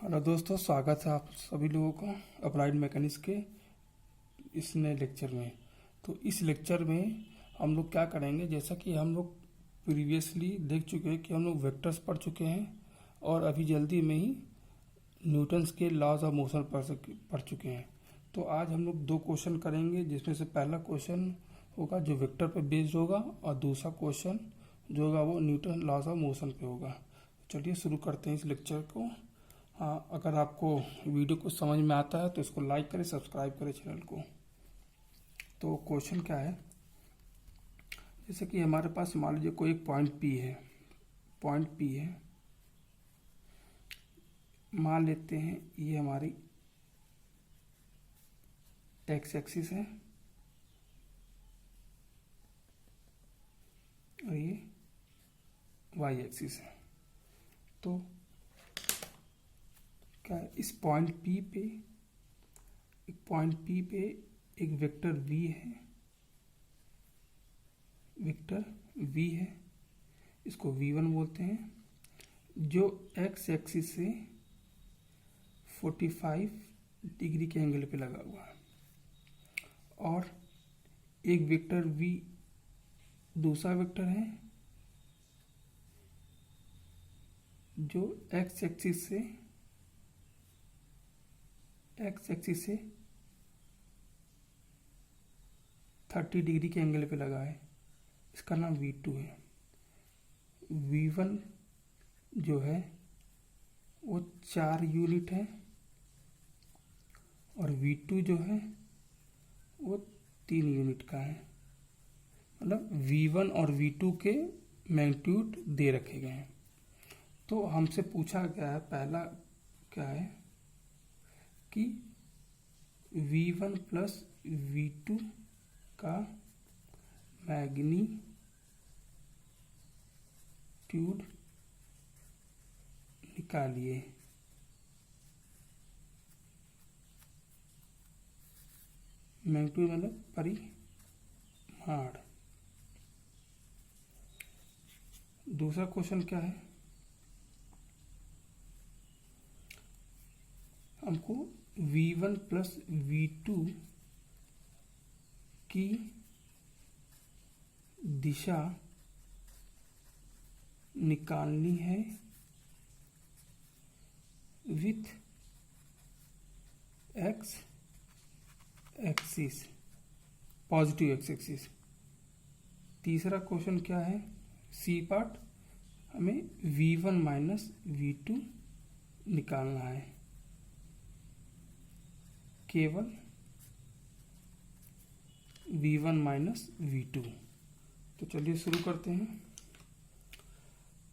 Hello दोस्तों, स्वागत है आप सभी लोगों का अप्लाइड मैकेनिक्स के इस नए लेक्चर में। तो इस लेक्चर में हम लोग क्या करेंगे, जैसा कि हम लोग प्रीवियसली देख चुके हैं कि हम लोग वेक्टर्स पढ़ चुके हैं और अभी जल्दी में ही न्यूटन्स के लॉज ऑफ मोशन पढ़ चुके हैं। तो आज हम लोग दो क्वेश्चन करेंगे, जिसमें से पहला क्वेश्चन होगा जो वेक्टर पे बेस्ड होगा और दूसरा क्वेश्चन जो होगा वो न्यूटन लॉज ऑफ मोशन पे होगा। चलिए शुरू करते हैं इस लेक्चर को। हाँ, अगर आपको वीडियो को समझ में आता है तो इसको लाइक करें, सब्सक्राइब करें चैनल को। तो क्वेश्चन क्या है, जैसे कि हमारे पास मान लीजिए कोई एक पॉइंट पी है, मान लेते हैं ये हमारी एक्स एक्सिस है और ये वाई एक्सिस है। तो क्या है, इस पॉइंट पी पे एक वेक्टर v है, इसको v1 बोलते हैं, जो x एक्सिस से 45 डिग्री के एंगल पे लगा हुआ है। और एक वेक्टर v दूसरा वेक्टर है जो x एक्सिस से 30 डिग्री के एंगल पे लगा है, इसका नाम v2 है। v1 जो है वो 4 यूनिट है और v2 जो है वो 3 यूनिट का है। मतलब v1 और v2 के मैग्नीट्यूड दे रखे गए हैं। तो हमसे पूछा गया है, पहला क्या है कि v1 प्लस v2 का मैग्नीट्यूड निकालिए। मैग्नीट्यूड मतलब परिमाण। दूसरा क्वेश्चन क्या है, हमको v1 प्लस v2 की दिशा निकालनी है with x axis, positive x axis. तीसरा क्वेश्चन क्या है, सी पार्ट, हमें v1 माइनस v2 निकालना है, केवल v1 माइनस v2। तो चलिए शुरू करते हैं।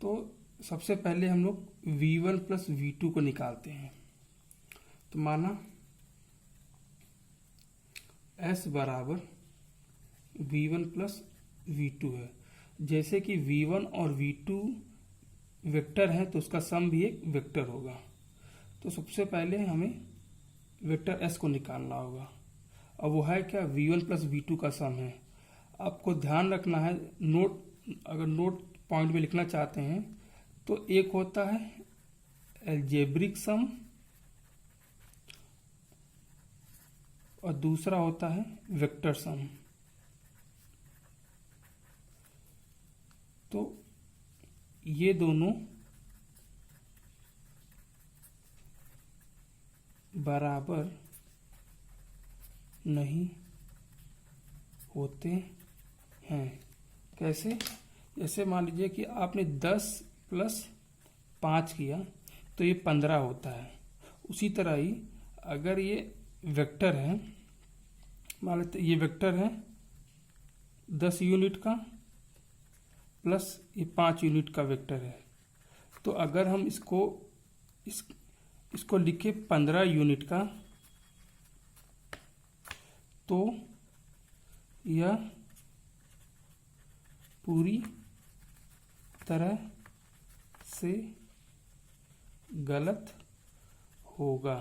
तो सबसे पहले हम लोग v1 प्लस v2 को निकालते हैं। तो माना s बराबर v1 प्लस v2 है। जैसे कि v1 और v2 वेक्टर है तो उसका सम भी एक वेक्टर होगा। तो सबसे पहले हमें वेक्टर s को निकालना होगा। अब वो है क्या, v1 प्लस v2 का सम है। आपको ध्यान रखना है, अगर नोट पॉइंट में लिखना चाहते हैं तो एक होता है एल्जेब्रिक सम और दूसरा होता है वेक्टर सम। तो ये दोनों बराबर नहीं होते हैं। कैसे, जैसे मान लीजिए कि आपने 10 प्लस 5 किया तो ये 15 होता है। उसी तरह ही अगर ये वेक्टर है, मान लेते ये वेक्टर है 10 यूनिट का प्लस ये 5 यूनिट का वेक्टर है। तो अगर हम इसको लिखे 15 यूनिट का, तो यह पूरी तरह से गलत होगा।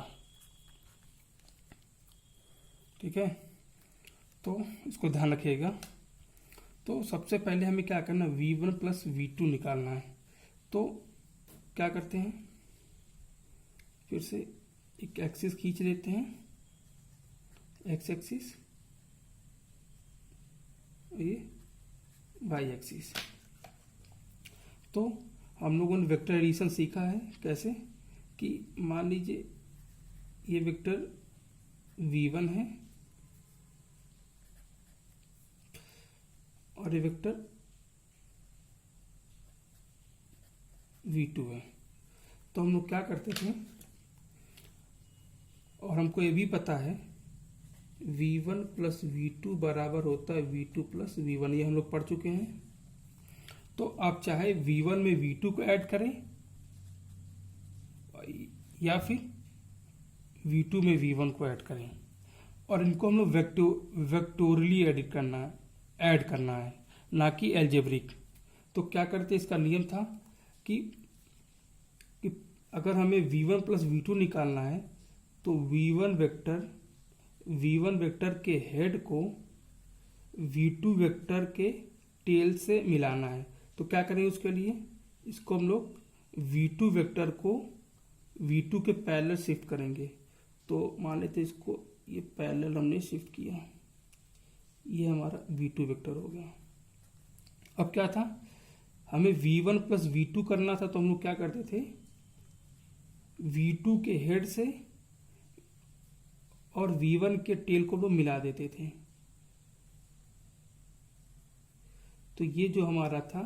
ठीक है, तो इसको ध्यान रखिएगा। तो सबसे पहले हमें क्या करना, v1 प्लस v2 निकालना है। तो क्या करते हैं, फिर से एक एक्सिस खींच लेते हैं, एक्स एक्सिस, ये वाई एक्सिस। तो हम लोगों ने वेक्टर एडिशन सीखा है कैसे, कि मान लीजिए ये वेक्टर v1 है और ये वेक्टर v2 है। तो हम लोग क्या करते थे, और हमको ये भी पता है v1 प्लस v2 बराबर होता है v2 प्लस v1, ये हम लोग पढ़ चुके हैं। तो आप चाहे v1 में v2 को ऐड करें या फिर v2 में v1 को ऐड करें, और इनको हम लोग वेक्टोरली ऐड करना है, ना कि एल्जेब्रिक। तो क्या करते, इसका नियम था कि अगर हमें v1 प्लस v2 निकालना है तो v1 वेक्टर के हेड को v2 वेक्टर के टेल से मिलाना है। तो क्या करेंगे उसके लिए, इसको हम लोग v2 वेक्टर को v2 के पैरेलल शिफ्ट करेंगे। तो मान लेते इसको, ये पैरेलल हमने शिफ्ट किया, ये हमारा v2 वेक्टर हो गया। अब क्या था, हमें v1 प्लस v2 करना था, तो हम लोग क्या करते थे, v2 के हेड से और v1 के टेल को लोग मिला देते थे। तो ये जो हमारा था,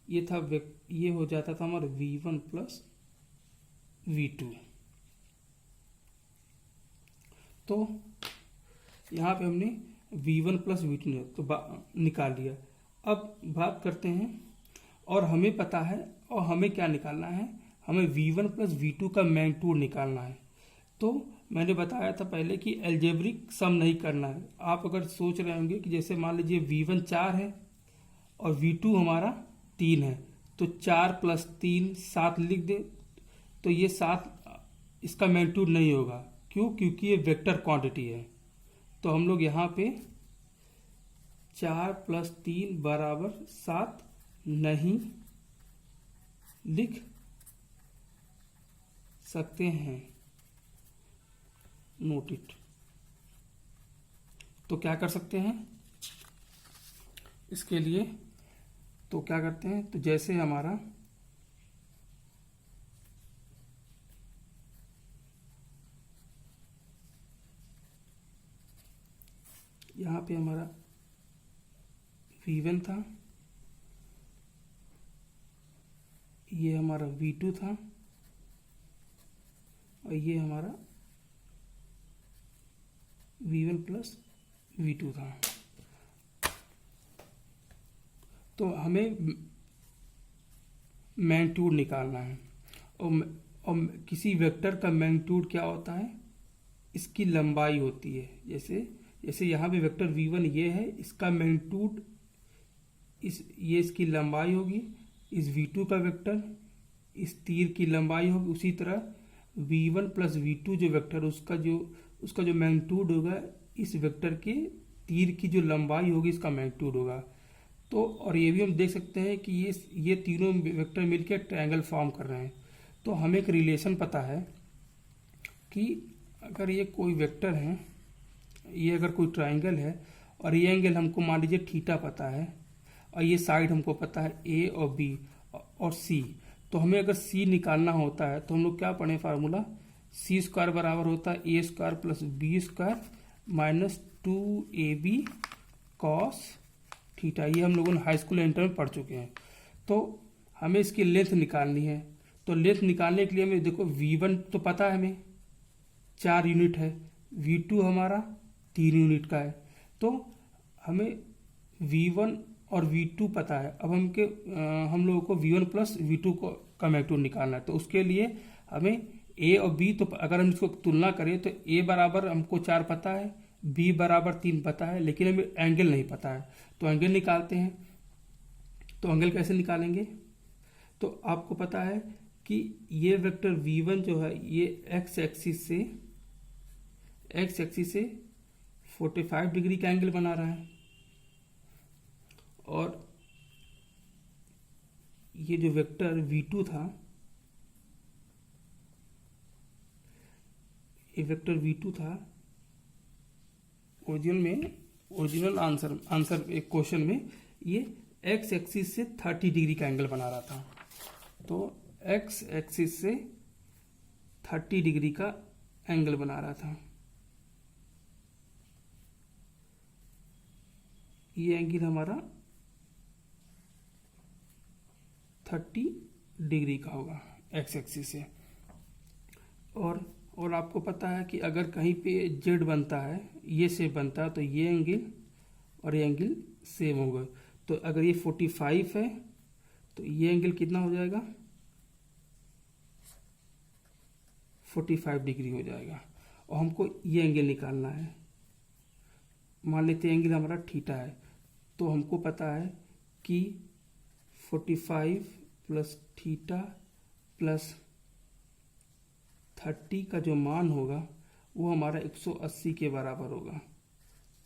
ये हो जाता था हमारा v1 प्लस v2। तो यहाँ पे हमने v1 प्लस v2 तो निकाल लिया। अब बात करते हैं, और हमें पता है, और हमें क्या निकालना है, हमें v1 प्लस v2 का मैग्नीट्यूड निकालना है। तो मैंने बताया था पहले कि एल्जेब्रिक सम नहीं करना है। आप अगर सोच रहे होंगे कि जैसे मान लीजिए v1 4 है और v2 हमारा 3 है, तो 4 प्लस 3 7 लिख दे, तो ये 7 इसका मैग्नीट्यूड नहीं होगा। क्यों? क्योंकि ये वेक्टर क्वांटिटी है। तो हम लोग यहाँ पे 4 प्लस 3 बराबर 7 नहीं लिख सकते हैं, नोट इट। तो क्या कर सकते हैं इसके लिए, तो क्या करते हैं, तो जैसे हमारा यहाँ पे हमारा v1 था, ये हमारा v2 था, और ये हमारा v1 प्लस v2 था। तो हमें मैग्नीट्यूड निकालना है, और किसी वेक्टर का मैग्नीट्यूड क्या होता है, इसकी लंबाई होती है। जैसे यहाँ पे वेक्टर v1 ये है, इसका मैग्नीट्यूड ये इसकी लंबाई होगी, इस v2 का वेक्टर इस तीर की लंबाई होगी। उसी तरह v1 प्लस v2 जो वेक्टर उसका जो मैग्नीट्यूड होगा, इस वेक्टर के तीर की जो लंबाई होगी इसका मैग्नीट्यूड होगा। तो और ये भी हम देख सकते हैं कि ये तीनों वेक्टर मिलकर ट्रायंगल फॉर्म कर रहे हैं। तो हमें एक रिलेशन पता है कि अगर ये कोई वेक्टर है, ये अगर कोई ट्रायंगल है, और ये एंगल हमको मान लीजिए थीटा पता है, और ये साइड हमको पता है ए और बी और सी। तो हमें अगर सी निकालना होता है तो हम लोग क्या पढ़े फार्मूला, सी स्क्वायर बराबर होता है A square plus B square minus 2ab cos theta. ये हम लोगों ने हाई स्कूल इंटर में पढ़ चुके हैं। तो हमें इसकी लेंथ निकालनी है। तो लेंथ निकालने के लिए हमें देखो v1 तो पता है, हमें 4 यूनिट है, v2 हमारा 3 यूनिट का है। तो हमें v1 और v2 पता है। अब हम लोगों को v1 प्लस v2 का मैग्नीट्यूड निकालना है। तो उसके लिए हमें a और b, तो अगर हम इसको तुलना करें तो a बराबर हमको 4 पता है, b बराबर 3 पता है, लेकिन हमें एंगल नहीं पता है। तो एंगल निकालते हैं। तो एंगल कैसे निकालेंगे, तो आपको पता है कि ये वेक्टर v1 जो है ये x एक्सिस से 45 डिग्री का एंगल बना रहा है, और ये जो वेक्टर v2 था ये वेक्टर V2 था ओरिजिनल आंसर एक क्वेश्चन में, ये एक्स एक्सिस से 30 डिग्री का एंगल बना रहा था। तो एक्स एक्सिस से 30 डिग्री का एंगल बना रहा था। ये एंगल हमारा 30 डिग्री का होगा एक्स एक्सिस से। और आपको पता है कि अगर कहीं पे जेड बनता है, ये शेप बनता है, तो ये एंगल और ये एंगल सेम होगा। तो अगर ये 45 है तो ये एंगल कितना हो जाएगा, 45 डिग्री हो जाएगा। और हमको ये एंगल निकालना है। मान लेते हैं एंगल हमारा थीटा है, तो हमको पता है कि 45 प्लस थीटा प्लस 30 का जो मान होगा वो हमारा 180 के बराबर होगा,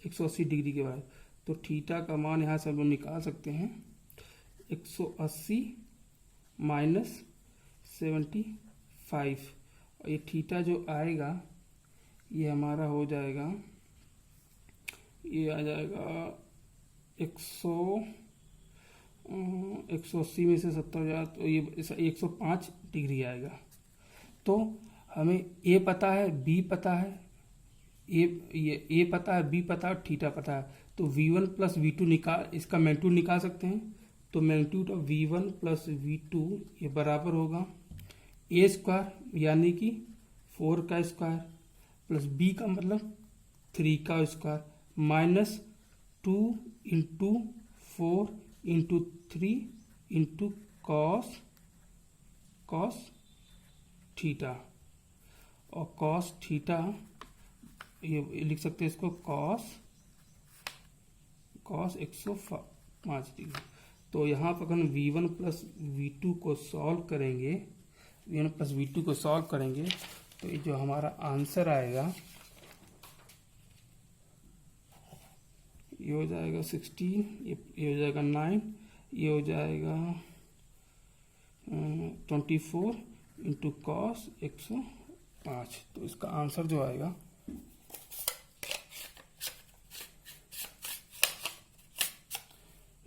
180 डिग्री के बराबर। तो थीटा का मान यहाँ से हम लोग निकाल सकते हैं, 180 माइनस 75। और ये थीटा जो आएगा ये हमारा हो जाएगा, ये आ जाएगा 180 में से 70 जाए तो ये 105 डिग्री आएगा। तो हमें ए पता है, बी पता है, ए पता है, बी पता है, थीटा पता है। तो v1 प्लस v2 इसका मैग्नीट्यूड निकाल सकते हैं। तो magnitude of v1 plus v2 ये बराबर होगा ए स्क्वायर यानी कि 4 का स्क्वायर प्लस बी का मतलब 3 का square minus 2 into 4 into 3 into cos theta. और कॉस थीटा ये लिख सकते हैं इसको कॉस 105 डिग्री। तो यहाँ पर अगर v1 प्लस v2 को सॉल्व करेंगे, v1 प्लस v2 को सॉल्व करेंगे तो ये जो हमारा आंसर आएगा ये हो जाएगा 16, ये हो जाएगा 9, ये हो जाएगा 24 इंटू कॉस 105। तो इसका आंसर जो आएगा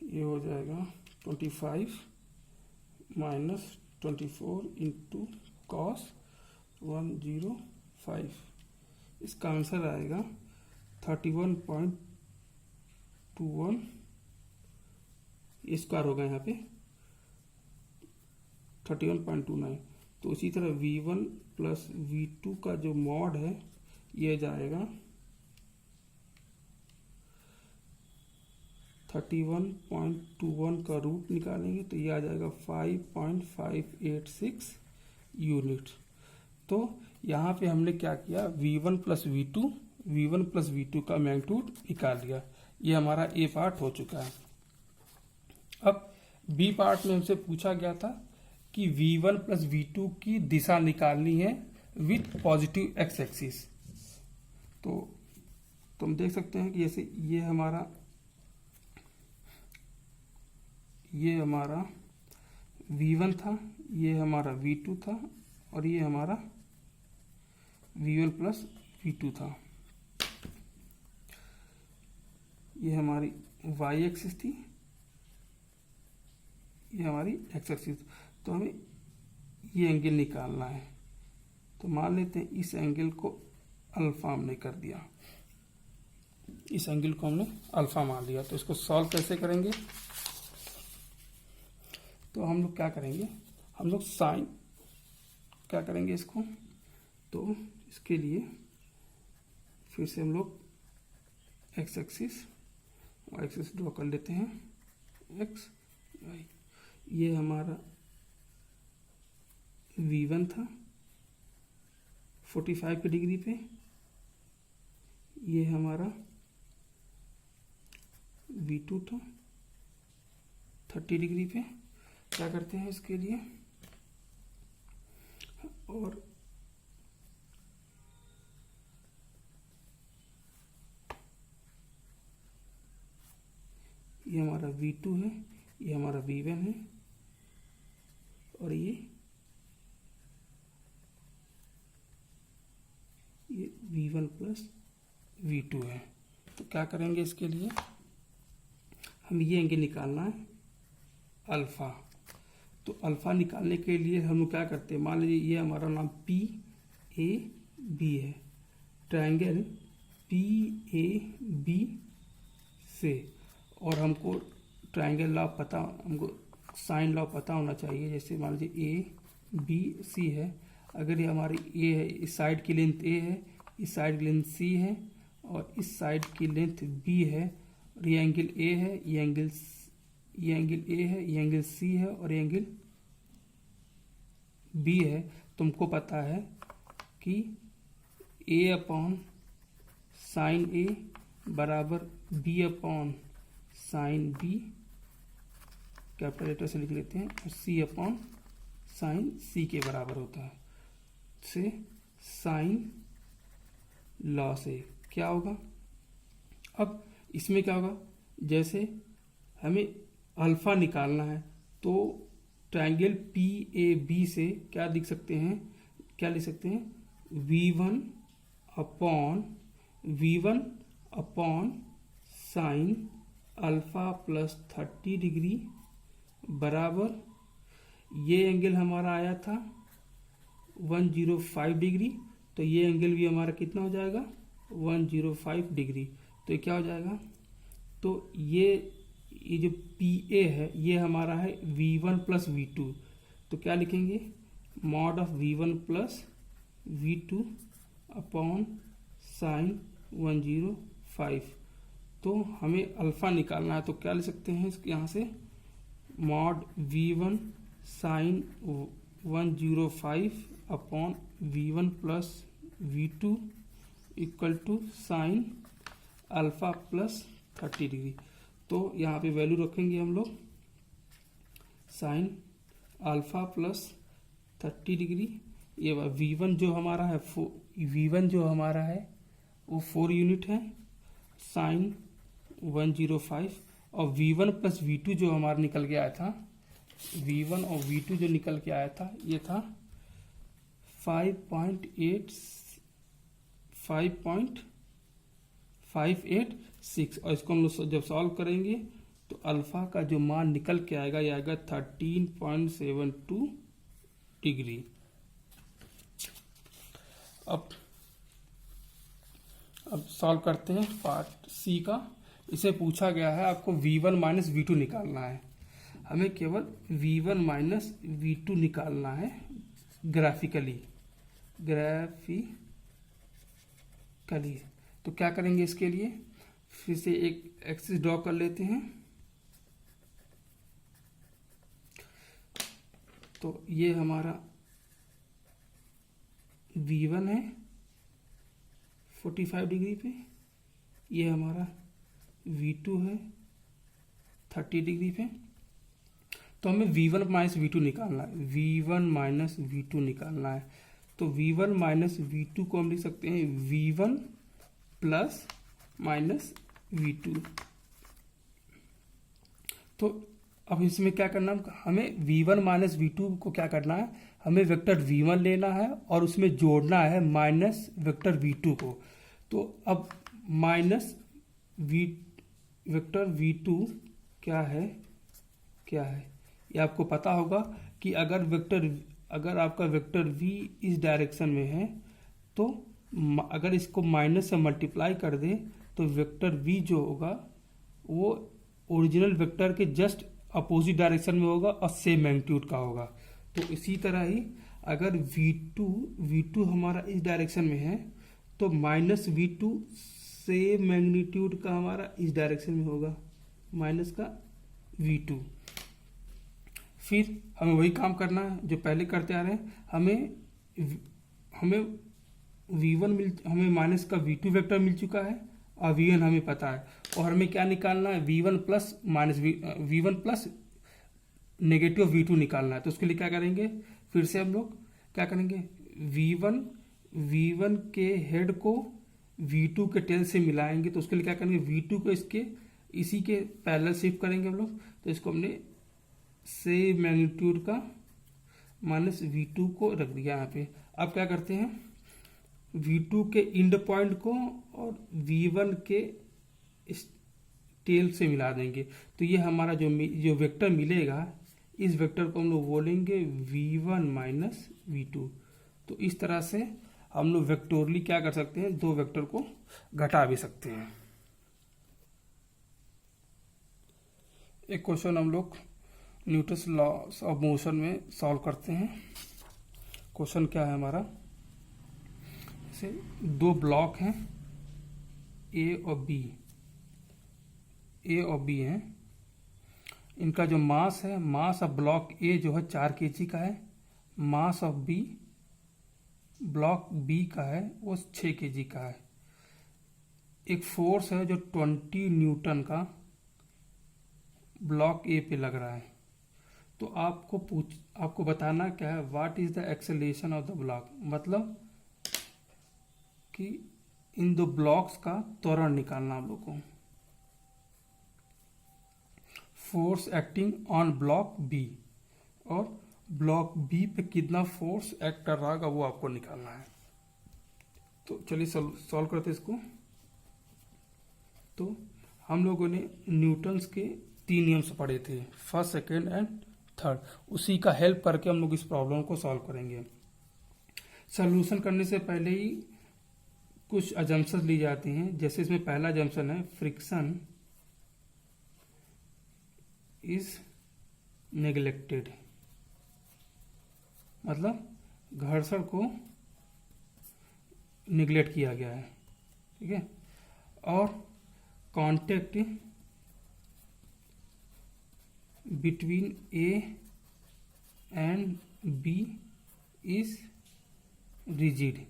ये हो जाएगा 25 माइनस 24 इंटू कॉस 105। इसका आंसर आएगा 31.21 स्क्वायर होगा यहाँ पे 31.29। तो इसी तरह v1 प्लस v2 का जो मॉड है ये जाएगा 31.21 का रूट निकालेंगे तो ये आ जाएगा 5.586 यूनिट। तो यहाँ पे हमने क्या किया, v1 प्लस v2 का मैग्नीट्यूड निकाल लिया। ये हमारा ए पार्ट हो चुका है। अब बी पार्ट में हमसे पूछा गया था कि v1 प्लस v2 की दिशा निकालनी है विथ पॉजिटिव एक्स एक्सिस। तो तुम देख सकते हैं कि जैसे ये हमारा v1 था, ये हमारा v2 था और ये हमारा v1 प्लस v2 था। ये हमारी y एक्सिस थी, ये हमारी x एक्सिस। तो हमें ये एंगल निकालना है। तो मान लेते हैं इस एंगल को अल्फा हमने कर दिया, इस एंगल को हमने अल्फा मान लिया। तो इसको सॉल्व कैसे करेंगे, तो हम लोग क्या करेंगे, हम लोग साइन क्या करेंगे इसको। तो इसके लिए फिर से हम लोग X axis Y axis draw कर लेते हैं, एक्स वाई। ये हमारा v1 था 45 डिग्री पे, ये हमारा v2 था 30 डिग्री पे। क्या करते हैं इसके लिए, और ये हमारा v2 है, ये हमारा v1 है और ये V1 प्लस V2 है। तो क्या करेंगे इसके लिए, हम ये एंगल निकालना है अल्फा। तो अल्फा निकालने के लिए हम लोग क्या करते हैं, मान लीजिए ये हमारा नाम PAB है, ट्रायंगल PAB से, और हमको ट्रायंगल लॉ पता, हमको साइन लॉ पता होना चाहिए। जैसे मान लीजिए ABC है, अगर ये हमारी A है, इस साइड की लेंथ A है, इस साइड की लेंथ C है, और इस साइड की लेंथ B है, और ये एंगल A है, ये एंगल A है, ये एंगल C है, और ये एंगल B है। तुमको पता है कि A अपॉन साइन A बराबर B upon sine B, capital letter से लिख लेते हैं, और C अपॉन साइन C के बराबर होता है। से साइन लॉ से क्या होगा, अब इसमें क्या होगा, जैसे हमें अल्फा निकालना है तो ट्रायंगल PAB से क्या लिख सकते हैं, क्या लिख सकते हैं, V1 upon sine alpha plus 30 degree बराबर, ये एंगल हमारा आया था 105 डिग्री, तो ये एंगल भी हमारा कितना हो जाएगा, 105 डिग्री। तो ये क्या हो जाएगा, तो ये जो PA है ये हमारा है V1 प्लस V2। तो क्या लिखेंगे, mod of V1 plus V2 upon sine 105। तो हमें अल्फा निकालना है, तो क्या ले सकते हैं यहाँ से, mod V1 sine 105 upon V1 plus V2 equal to sine alpha plus 30 degree. तो यहाँ पे वैल्यू रखेंगे हम लोग, साइन अल्फा प्लस 30 डिग्री, ये V1 जो हमारा है वो 4 यूनिट है, साइन 105, और V1 प्लस V2 जो हमारा निकल के आया था, V1 और V2 जो निकल के आया था ये था 5.586, और इसको हम लोग जब सॉल्व करेंगे तो अल्फा का जो मान निकल के आएगा ये आएगा 13.72 डिग्री। अब सॉल्व करते हैं पार्ट सी का। इसे पूछा गया है आपको V1 माइनस V2 निकालना है, हमें केवल V1 माइनस V2 निकालना है ग्राफिकली। तो क्या करेंगे इसके लिए, फिर से एक एक्सिस ड्रॉ कर लेते हैं। तो ये हमारा V1 है 45 डिग्री पे, ये हमारा V2 है 30 डिग्री पे। तो हमें V1 माइनस V2 निकालना है, V1 माइनस V2 निकालना है। तो V1 माइनस V2 को हम लिख सकते हैं V1 प्लस माइनस V2। तो अब इसमें क्या करना है, हमें V1 माइनस V2 को क्या करना है, हमें वेक्टर V1 लेना है और उसमें जोड़ना है माइनस वेक्टर V2 को। तो अब माइनस वेक्टर V2 क्या है, ये आपको पता होगा कि अगर आपका वेक्टर V इस डायरेक्शन में है तो अगर इसको माइनस से मल्टीप्लाई कर दे तो वेक्टर V जो होगा वो ओरिजिनल वेक्टर के जस्ट अपोजिट डायरेक्शन में होगा और सेम मैग्नीट्यूड का होगा। तो इसी तरह ही अगर V2 हमारा इस डायरेक्शन में है तो माइनस V2 सेम मैग्नीट्यूड का हमारा इस डायरेक्शन में होगा, माइनस का V2। फिर हमें वही काम करना है जो पहले करते आ रहे हैं, हमें हमें माइनस का V2 वेक्टर मिल चुका है और V1 हमें पता है, और हमें क्या निकालना है, V1 प्लस नेगेटिव V2 निकालना है। तो उसके लिए क्या करेंगे, फिर से हम लोग क्या करेंगे, V1 के हेड को V2 के टेल से मिलाएंगे। तो उसके लिए क्या करेंगे, V2 को इसी के पैरेलल शिफ्ट करेंगे हम लोग। तो इसको हमने सेम मैग्नीट्यूड का माइनस V2 को रख दिया यहाँ पे। अब क्या करते हैं, V2 के इंड पॉइंट को और V1 के टेल से मिला देंगे। तो ये हमारा जो वेक्टर मिलेगा, इस वेक्टर को हम लोग बोलेंगे V1 माइनस V2। तो इस तरह से हम लोग वेक्टोरली क्या कर सकते हैं, दो वेक्टर को घटा भी सकते हैं। एक क्वेश्चन हम लोग न्यूटन्स लॉस ऑफ मोशन में सॉल्व करते हैं। क्वेश्चन क्या है हमारा, जैसे दो ब्लॉक हैं ए और बी हैं। इनका जो मास है, मास ऑफ ब्लॉक ए जो है 4 kg का है, mass of B block B का है वो 6 kg का है। एक फोर्स है जो 20 न्यूटन का ब्लॉक ए पे लग रहा है। तो आपको बताना क्या है, what is the acceleration of the block, मतलब कि इन दो ब्लॉक्स का त्वरण निकालना आप लोग को। Force acting on block B, और ब्लॉक बी पे कितना फोर्स एक्ट कर रहा होगा वो आपको निकालना है। तो चलिए सॉल्व करते इसको। तो हम लोगों ने न्यूटन्स के 3 नियम्स पढ़े थे, फर्स्ट, सेकेंड एंड थर्ड। उसी का हेल्प करके हम लोग इस प्रॉब्लम को सॉल्व करेंगे। सॉल्यूशन करने से पहले ही कुछ अजम्पशन ली जाती हैं। जैसे इसमें पहला अजम्पशन है, फ्रिक्शन इज नेग्लेक्टेड, मतलब घर्षण को निगलेक्ट किया गया है, ठीक है। और contact between A and B is rigid.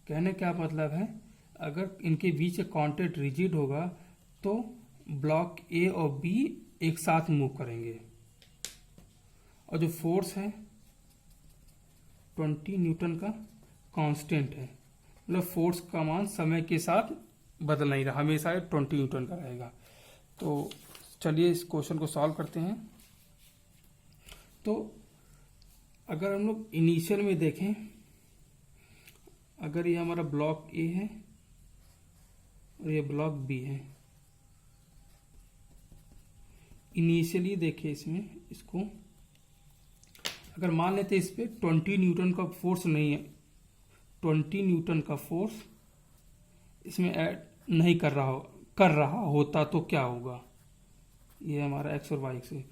कहने क्या मतलब है, अगर इनके बीच कांटेक्ट रिजिड होगा तो ब्लॉक ए और बी एक साथ मूव करेंगे। और जो फोर्स है 20 न्यूटन का कांस्टेंट है, मतलब फोर्स का मान समय के साथ बदल नहीं रहा, हमेशा 20 न्यूटन का रहेगा। तो चलिए इस क्वेश्चन को सॉल्व करते हैं। तो अगर हम लोग इनिशियल में देखें, अगर ये हमारा ब्लॉक ए है और ये ब्लॉक बी है, इनिशियली देखिए इसमें इसको, अगर मान लेते इस पे 20 न्यूटन का फोर्स नहीं है, 20 न्यूटन का फोर्स इसमें ऐड नहीं कर रहा होता तो क्या होगा, ये हमारा एक्स और वाई से।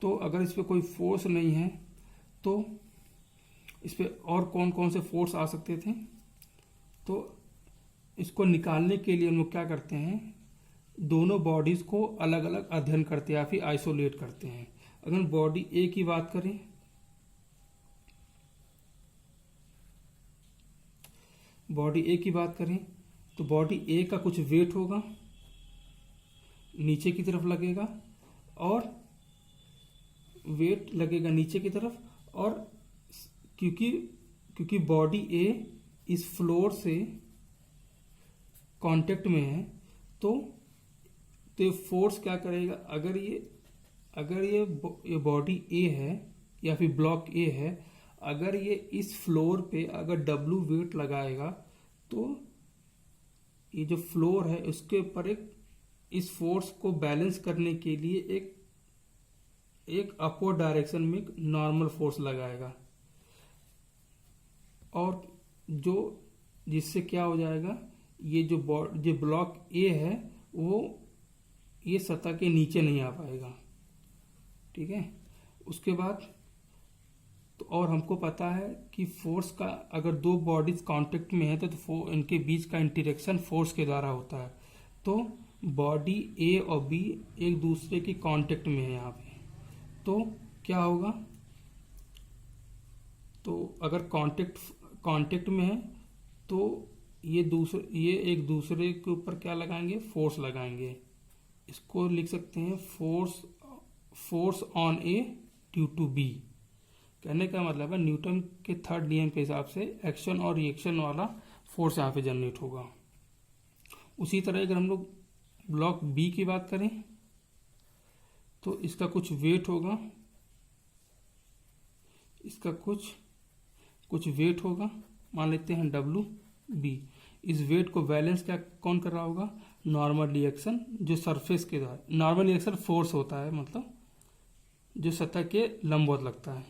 तो अगर इस पे कोई फोर्स नहीं है तो इस पे और कौन कौन से फोर्स आ सकते थे। तो इसको निकालने के लिए हम लोग क्या करते हैं, दोनों बॉडीज को अलग अलग अध्ययन करते हैं या फिर आइसोलेट करते हैं। अगर बॉडी ए की बात करें, तो बॉडी ए का कुछ वेट होगा, नीचे की तरफ लगेगा, और वेट लगेगा नीचे की तरफ, और क्योंकि बॉडी ए इस फ्लोर से कांटेक्ट में है, तो ये फोर्स क्या करेगा, अगर ये बॉडी ए है या फिर ब्लॉक ए है, अगर ये इस फ्लोर पे अगर W वेट लगाएगा तो ये जो फ्लोर है उसके ऊपर इस फोर्स को बैलेंस करने के लिए एक अपवर्ड डायरेक्शन में एक नॉर्मल फोर्स लगाएगा, और जिससे क्या हो जाएगा, ये जो ब्लॉक ए है वो ये सतह के नीचे नहीं आ पाएगा, ठीक है। उसके बाद तो और हमको पता है कि फोर्स का, अगर दो बॉडीज कांटेक्ट में है तो इनके बीच का इंटरेक्शन फोर्स के द्वारा होता है। तो बॉडी ए और बी एक दूसरे की कांटेक्ट में है यहाँ पे, तो क्या होगा, तो अगर कांटेक्ट में है तो ये एक दूसरे के ऊपर क्या लगाएंगे, फोर्स लगाएंगे। इसको लिख सकते हैं force on A due to B. कहने का मतलब है न्यूटन के थर्ड नियम के हिसाब से एक्शन और रिएक्शन वाला फोर्स यहाँ पे जनरेट होगा। उसी तरह अगर हम लोग ब्लॉक बी की बात करें तो इसका कुछ वेट होगा, इसका कुछ वेट होगा, मान लेते हैं डब्लू बी। इस वेट को बैलेंस क्या कौन कर रहा होगा? नॉर्मल रिएक्शन, जो सरफेस के द्वारा, नॉर्मल रिएक्शन फोर्स होता है, मतलब जो सतह के लंबवत लगता है।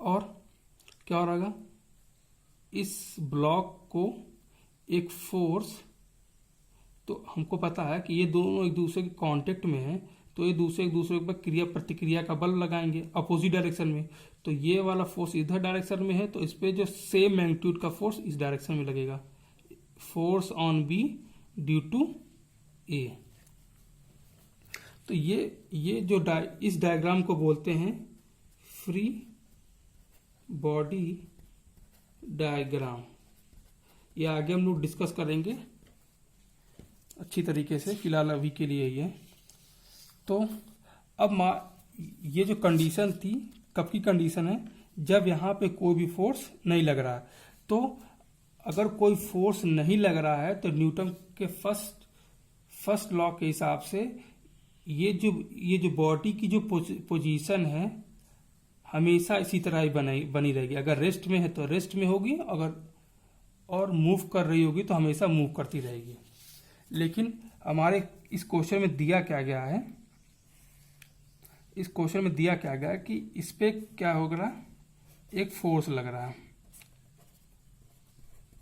और क्या हो रहा, इस ब्लॉक को एक फोर्स, तो हमको पता है कि ये दोनों एक दूसरे के कांटेक्ट में है, तो ये एक दूसरे पर क्रिया प्रतिक्रिया का बल लगाएंगे अपोजिट डायरेक्शन में। तो ये वाला फोर्स इधर डायरेक्शन में है, तो इस पे जो सेम मैग्नीट्यूड का फोर्स इस डायरेक्शन में लगेगा, force on B due to A. तो ये जो इस डायग्राम को बोलते हैं फ्री बॉडी डायग्राम। ये आगे हम लोग डिस्कस करेंगे अच्छी तरीके से, फिलहाल अभी के लिए ये। तो अब ये जो कंडीशन थी, कब की कंडीशन है? जब यहाँ पे कोई भी फोर्स नहीं लग रहा है। तो अगर कोई फोर्स नहीं लग रहा है तो न्यूटन के फर्स्ट लॉ के हिसाब से ये जो बॉडी की जो पोजीशन है हमेशा इसी तरह ही बनी रहेगी। अगर रेस्ट में है तो रेस्ट में होगी, अगर और मूव कर रही होगी तो हमेशा मूव करती रहेगी। लेकिन हमारे इस क्वेश्चन में दिया क्या गया है? इस क्वेश्चन में दिया क्या गया है कि इस पे क्या हो रहा है? एक फोर्स लग रहा है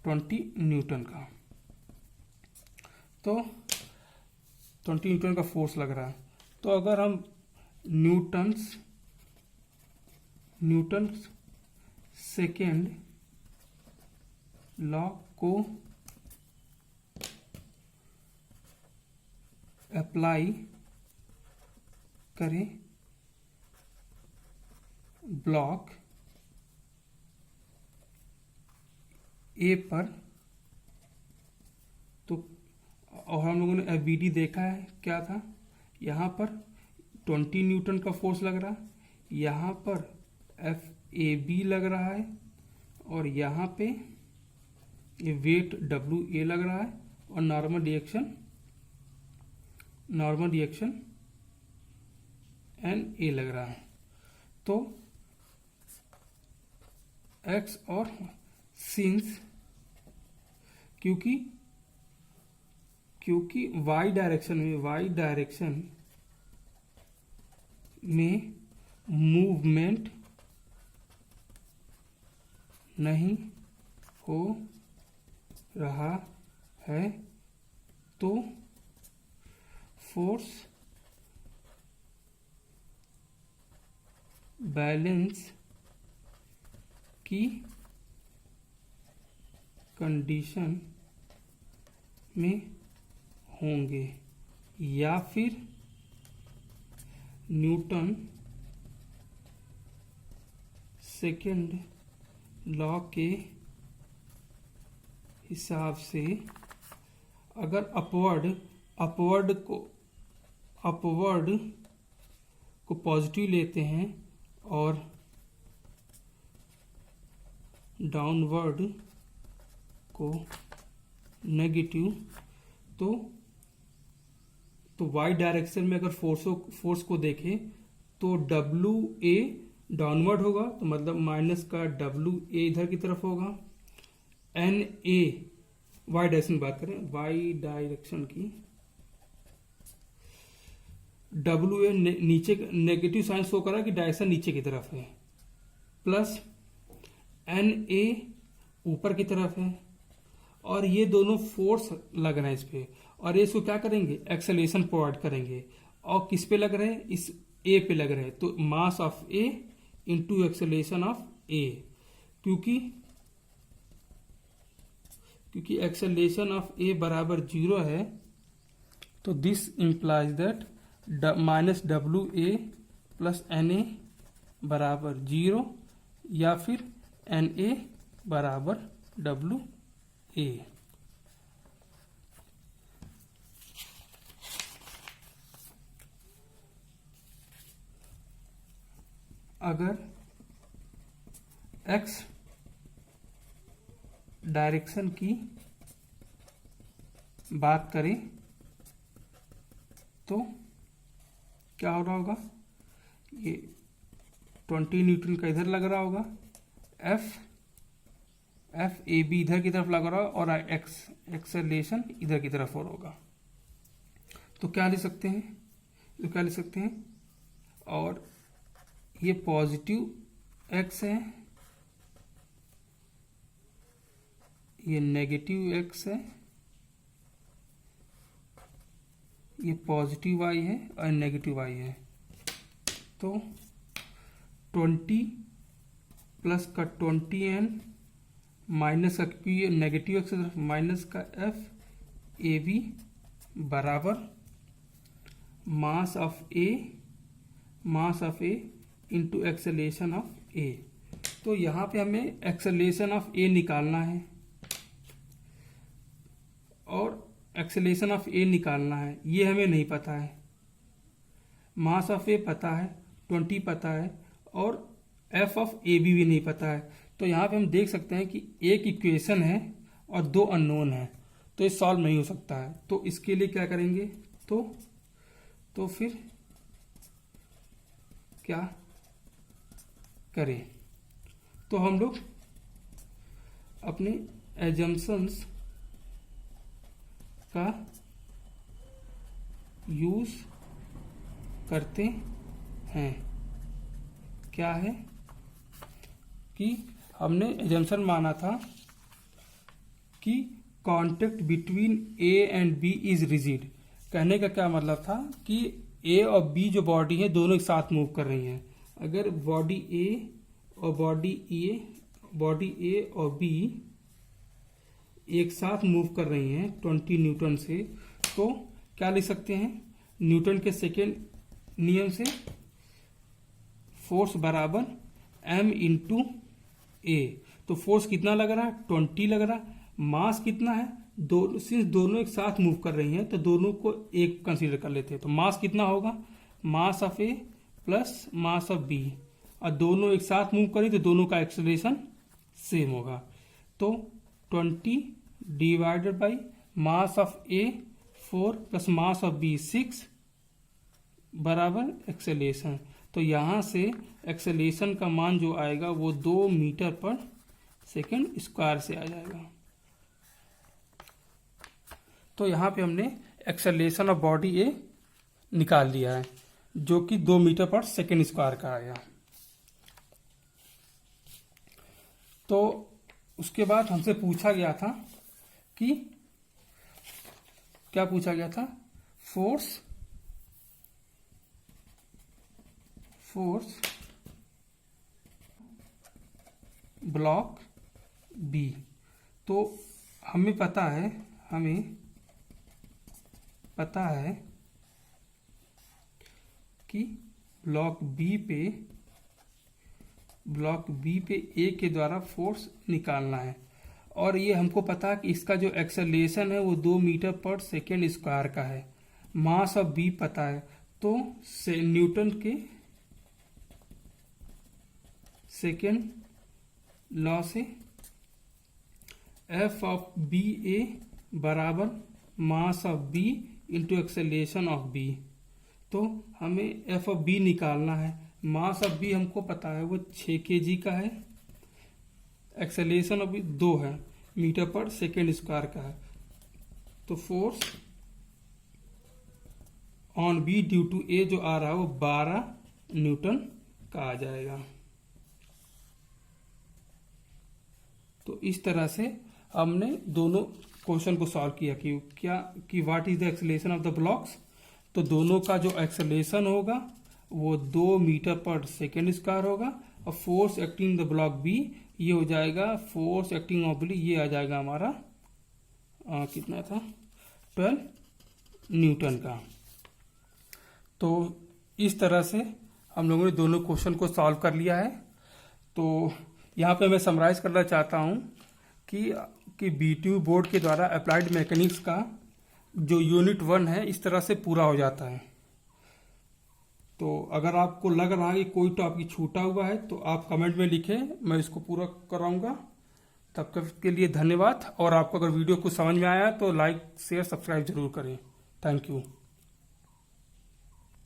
20 न्यूटन का। तो 20 न्यूटन का फोर्स लग रहा है। तो अगर हम न्यूटन सेकेंड लॉ को अप्लाई करें ब्लॉक ए पर, तो और हम लोगों ने एफबीडी देखा है क्या था? यहाँ पर 20 न्यूटन का फोर्स लग रहा है, यहाँ पर एफ ए बी लग रहा है, और यहाँ पे ये वेट डब्ल्यू ए लग रहा है, और नॉर्मल रिएक्शन एन ए लग रहा है। तो एक्स और सिंस क्योंकि वाई डायरेक्शन में मूवमेंट नहीं हो रहा है, तो फोर्स बैलेंस की कंडीशन में होंगे, या फिर न्यूटन सेकेंड लॉ के हिसाब से अगर अपवर्ड को पॉजिटिव लेते हैं और डाउनवर्ड को नेगेटिव, तो वाई डायरेक्शन में अगर फोर्स को देखें तो डब्ल्यू ए डाउनवर्ड होगा, तो मतलब माइनस का डब्ल्यू ए इधर की तरफ होगा, एन ए वाई डायरेक्शन बात करें, वाई डायरेक्शन की डब्ल्यू ए नीचे नेगेटिव साइन शो करा कि डायरेक्शन नीचे की तरफ है, प्लस एन ए ऊपर की तरफ है, और ये दोनों फोर्स लग रहे हैं इस पे, और ये इसको क्या करेंगे? एक्सेलरेशन प्रोवाइड करेंगे। और किस पे लग रहे हैं? इस ए पे लग रहे हैं। तो mass of A into acceleration of A, क्योंकि एक्सेलरेशन ऑफ ए बराबर 0 है, तो this implies that minus W A plus N A बराबर 0, या फिर एन ए बराबर डब्ल्यू ए। अगर एक्स डायरेक्शन की बात करें तो क्या हो रहा होगा? ये 20 न्यूटन का इधर लग रहा होगा, एफ एफ ए बी इधर की तरफ लग रहा है और एक्सेलेरेशन इधर की तरफ और होगा। तो क्या लिख सकते हैं, और ये पॉजिटिव एक्स है, ये नेगेटिव एक्स है, ये पॉजिटिव वाई है और नेगेटिव वाई है। तो 20 प्लस का 20n माइनस का क्यू नेगेटिव एक्स माइनस का एफ ए बी बराबर mass of A into acceleration of A. तो यहाँ पे हमें एक्सेलेरेशन ऑफ ए निकालना है और एक्सेलेरेशन ऑफ ए निकालना है, ये हमें नहीं पता है। मास ऑफ ए पता है, 20 पता है, और एफ ऑफ ए भी नहीं पता है। तो यहाँ पे हम देख सकते हैं कि एक इक्वेशन है और दो अननोन है, तो ये सॉल्व नहीं हो सकता है। तो इसके लिए क्या करेंगे, तो फिर क्या करें, तो हम लोग अपने एजम्पशंस का यूज करते हैं। क्या है कि हमने एजम्पशन माना था कि contact between A and B is rigid. कहने का क्या मतलब था कि ए और बी जो बॉडी है दोनों एक साथ मूव कर रही हैं। अगर बॉडी ए और बी एक साथ मूव कर रही हैं 20 न्यूटन से, तो क्या लिख सकते हैं, न्यूटन के सेकेंड नियम से फोर्स बराबर m इंटू ए। तो फोर्स कितना लग रहा है, 20 लग रहा है। मास कितना है, सिंस दोनों एक साथ मूव कर रही हैं तो दोनों को एक कंसीडर कर लेते हैं। तो मास कितना होगा, mass of A plus mass of B, और दोनों एक साथ मूव करें तो दोनों का एक्सेलरेशन सेम होगा। तो 20 divided by mass of A 4 plus mass of B 6 बराबर एक्सेलरेशन। तो यहाँ से एक्सेलरेशन का मान जो आएगा वो 2 मीटर पर सेकेंड स्क्वायर से आ जाएगा। तो यहाँ पे हमने एक्सेलरेशन ऑफ बॉडी ए निकाल लिया है जो कि 2 मीटर पर सेकेंड स्क्वायर का आया। तो उसके बाद हमसे पूछा गया था कि क्या पूछा गया था, फोर्स ब्लॉक बी। तो हमें पता है कि ब्लॉक बी पे ए के द्वारा फोर्स निकालना है, और ये हमको पता है कि इसका जो एक्सेलरेशन है वो 2 मीटर पर सेकेंड स्क्वायर का है। मास ऑफ बी पता है, तो न्यूटन के सेकेंड लॉ से एफ ऑफ बी ए बराबर mass of B into acceleration of B. तो हमें एफ ऑफ बी निकालना है। मास ऑफ बी हमको पता है वो 6 kg का है, एक्सेलरेशन ऑफ बी 2 है, मीटर पर सेकेंड स्क्वायर का है। तो force on B due to A जो आ रहा है वो 12 न्यूटन का आ जाएगा। तो इस तरह से हमने दोनों क्वेश्चन को सॉल्व किया कि what is the acceleration of the blocks. तो दोनों का जो एक्सेलरेशन होगा वो 2 मीटर पर सेकेंड स्क्वायर होगा, और force acting the block B ये हो जाएगा फोर्स एक्टिंग ऑफ बी, ये आ जाएगा हमारा कितना था 12 न्यूटन का। तो इस तरह से हम लोगों ने दोनों क्वेश्चन को सॉल्व कर लिया है। तो यहाँ पे मैं समराइज करना चाहता हूँ कि BTU बोर्ड के द्वारा अप्लाइड मैकेनिक्स का जो यूनिट 1 है इस तरह से पूरा हो जाता है। तो अगर आपको लग रहा है कि कोई टॉपिक छूटा हुआ है तो आप कमेंट में लिखें, मैं इसको पूरा कराऊंगा। तब तक के लिए धन्यवाद, और आपको अगर वीडियो कुछ समझ में आया तो लाइक शेयर सब्सक्राइब जरूर करें। Thank you.